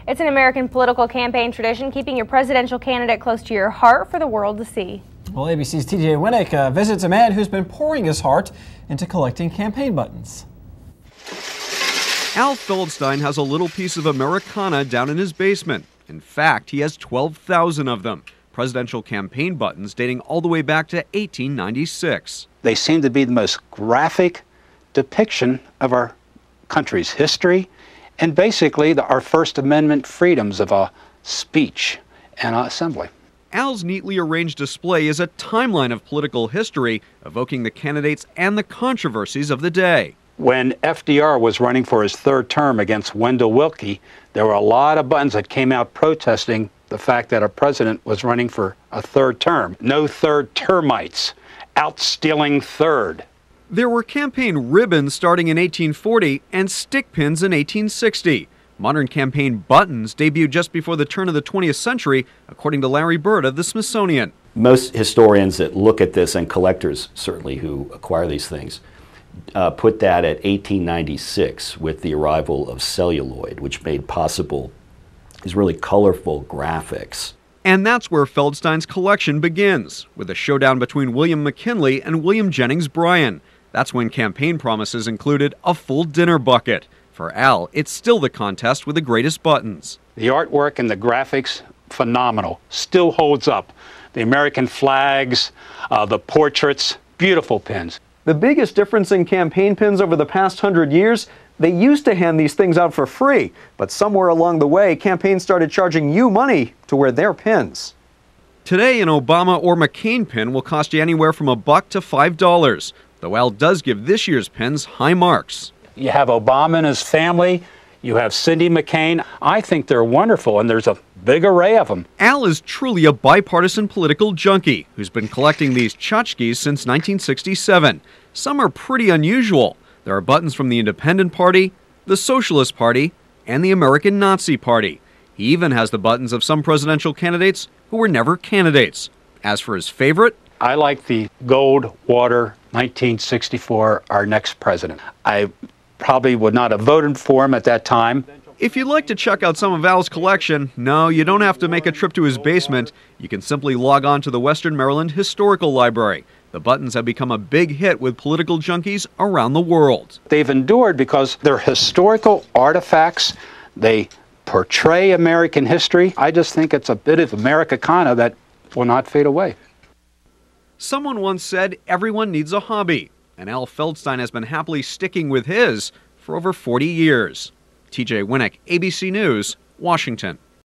It's an American political campaign tradition, keeping your presidential candidate close to your heart for the world to see. Well, ABC's TJ Winnick visits a man who's been pouring his heart into collecting campaign buttons. Al Feldstein has a little piece of Americana down in his basement. In fact, he has 12,000 of them, presidential campaign buttons dating all the way back to 1896. They seem to be the most graphic depiction of our country's history and basically our First Amendment freedoms of speech and assembly. Al's neatly arranged display is a timeline of political history, evoking the candidates and the controversies of the day. When FDR was running for his third term against Wendell Willkie, there were a lot of buttons that came out protesting the fact that a president was running for a third term. No third termites, out stealing third. There were campaign ribbons starting in 1840 and stick pins in 1860. Modern campaign buttons debuted just before the turn of the 20th century, according to Larry Bird of the Smithsonian. Most historians that look at this, and collectors certainly who acquire these things, put that at 1896 with the arrival of celluloid, which made possible these really colorful graphics. And that's where Feldstein's collection begins, with a showdown between William McKinley and William Jennings Bryan. That's when campaign promises included a full dinner bucket. For Al, it's still the contest with the greatest buttons. The artwork and the graphics, phenomenal. Still holds up. The American flags, the portraits, beautiful pins. The biggest difference in campaign pins over the past 100 years, they used to hand these things out for free, but somewhere along the way, campaigns started charging you money to wear their pins. Today, an Obama or McCain pin will cost you anywhere from $1 to $5, though Al does give this year's pins high marks. You have Obama and his family, you have Cindy McCain. I think they're wonderful, and there's a big array of them. Al is truly a bipartisan political junkie who's been collecting these tchotchkes since 1967. Some are pretty unusual. There are buttons from the Independent Party, the Socialist Party, and the American Nazi Party. He even has the buttons of some presidential candidates who were never candidates. As for his favorite, I like the Goldwater 1964, our next president. I probably would not have voted for him at that time. If you'd like to check out some of Al's collection, no, you don't have to make a trip to his basement. You can simply log on to the Western Maryland Historical Library. The buttons have become a big hit with political junkies around the world. They've endured because they're historical artifacts. They portray American history. I just think it's a bit of Americana that will not fade away. Someone once said everyone needs a hobby, and Al Feldstein has been happily sticking with his for over 40 years. TJ Winnick, ABC News, Washington.